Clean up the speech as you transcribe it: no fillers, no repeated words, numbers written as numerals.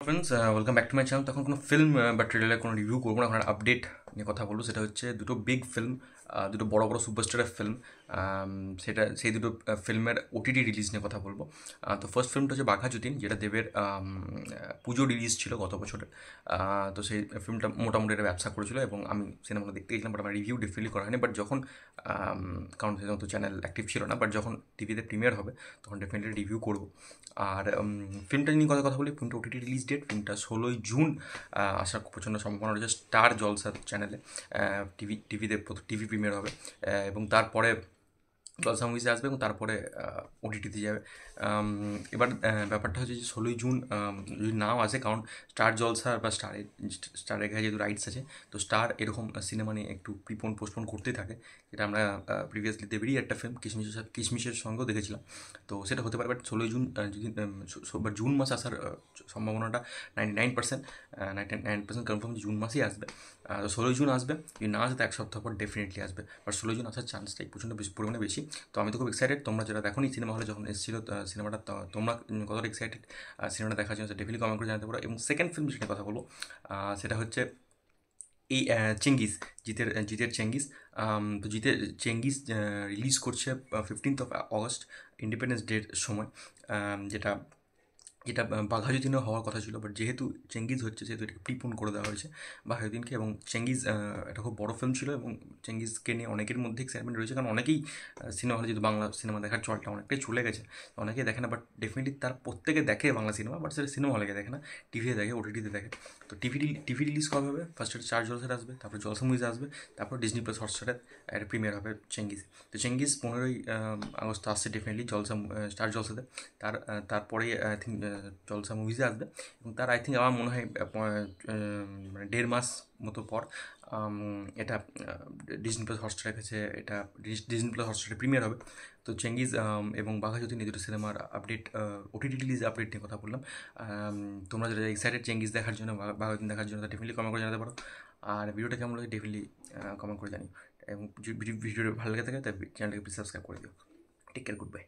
Friends, welcome back to my channel. তখন কোনো film বা ট্রেলারের কোনো রিভিউ করবো না, এখন আপডেট নিয়ে কথা বলবো। সেটা হচ্ছে দুটো বিগ ফিল্ম, দুটো বড় বড় সুপারস্টারের ফিল্ম। সেই দুটো ফিল্মের ওটিটি রিলিজ নিয়ে কথা বলবো। তো ফার্স্ট ফিল্মটা হচ্ছে বাঘা যতীন, যেটা দেবের পুজো রিলিজ ছিল গত বছরের। তো সেই ফিল্মটা মোটামুটি একটা ব্যবসা করেছিল এবং আমি সিনেমাটা দেখতে গেছিলাম, বাট আমার রিভিউ ডেফিনেটলি করা হয়নি। বাট যখন কারণ সেরকম তো চ্যানেল অ্যাক্টিভ ছিল না, বাট যখন টিভিতে প্রিমিয়ার হবে তখন ডেফিনেটলি রিভিউ করবো। আর ফিল্মটা নিয়ে কথা বলি। ফিল্মটা ওটিটি রিলিজ ডেট ফিল্মটা 16ই জুন আসার প্রচণ্ড সম্ভাবনা রয়েছে স্টার জলসা চ্যানেলে। টিভিতে টিভি প্রিমিয়ার হবে, এবং তারপরে জলসা মুভিসে আসবে এবং তারপরে ওটিটিতে যাবে। এবার ব্যাপারটা হচ্ছে যে 16ই জুন যদি নাও আসে, কারণ স্টার জলসা বা স্টারের কাছে যেহেতু রাইটস আছে, তো স্টার এরকম সিনেমা নিয়ে একটু পোস্টপোন করতেই থাকে। যেটা আমরা প্রিভিয়াসলি দেবেরই একটা ফিল্ম কিশমিশের সঙ্গেও দেখেছিলাম। তো সেটা হতে পারে, বাট 16ই জুন যদি বা জুন মাস আসার সম্ভাবনাটা 99%, 99% কনফার্ম জুন মাসেই আসবে। তো 16ই জুন আসবে, যদি না আসে তো এক সপ্তাহ পর ডেফিনেটলি আসবে, বাট 16ই জুন আসার চান্সটাই প্রচণ্ড বেশি পরিমাণে বেশি। তো আমি তো খুব এক্সাইটেড। তোমরা যারা দেখো নি সিনেমা হলে যখন এসেছিলো সিনেমাটা, তোমরা কতটা এক্সাইটেড সিনেমাটা দেখার জন্য, ডেফিনেটলি কমেন্ট করে জানাতে পারো। এবং সেকেন্ড ফিল্ম যেটা কথা বলবো, সেটা হচ্ছে এই চেঙ্গিস, জিতের চেঙ্গিস। তো চেঙ্গিস রিলিজ করছে 15th of August, ইন্ডিপেন্ডেন্স ডের সময়। যেটা যেটা বাঘা যতীনও হওয়ার কথা ছিল, বাট যেহেতু চেঙ্গিজ হচ্ছে সেহেতু এটাকে প্রিপোন করে দেওয়া হয়েছে বাঘা যতীনকে। এবং চেঙ্গিজ একটা খুব বড় ফিল্ম ছিল এবং চেঙ্গিজকে নিয়ে অনেকের মধ্যে এক্সাইটমেন্ট রয়েছে, কারণ অনেকেই সিনেমা হলে যেহেতু বাংলা সিনেমা দেখার চলটা অনেকটাই চলে গেছে, অনেকেই দেখে না। বাট ডেফিনেটলি তার প্রত্যেকে দেখে বাংলা সিনেমা, বাট সেটা সিনেমা হলে দেখে না, টিভিতে দেখে, ওটিটিতে দেখে। তো টিভি রিলিজ কবে হবে? ফার্স্টে স্টার জলসাতে আসবে, তারপরে জলসা মুভিজ আসবে, তারপর ডিজনি প্লাস হটস্টারে একটা প্রিমিয়ার হবে চেঙ্গিজ। তো চেঙ্গিজ 15ই আগস্ট আসছে ডেফিনেটলি স্টার জলসাতে। তারপরে আই থিঙ্ক জলসা মুভিজে আসবে, এবং তার আই থিঙ্ক আমার মনে হয় মানে 1.5 মাস মতো পর এটা ডিজনি প্লাস হটস্টারের কাছে, এটা ডিজনি প্লাস হটস্টারে প্রিমিয়ার হবে। তো চেঙ্গিজ এবং বাঘা যতীন এই দুটো সিনেমার আপডেট, ওটিটি রিলিজ আপডেট নিয়ে কথা বললাম। তোমরা যারা এক্সাইটেড চেঙ্গিজ দেখার জন্য, বাঘা যতীন দেখার জন্য, তা ডেফিনেটলি কমেন্ট করে জানাতে পারো। আর ভিডিওটা কেমন লাগে ডেফিনেটলি কমেন্ট করে জানি। এবং ভিডিওটা ভালো লেগে থাকে তাই চ্যানেলটাকে প্লিজ সাবস্ক্রাইব করে দিও। Take care, good by.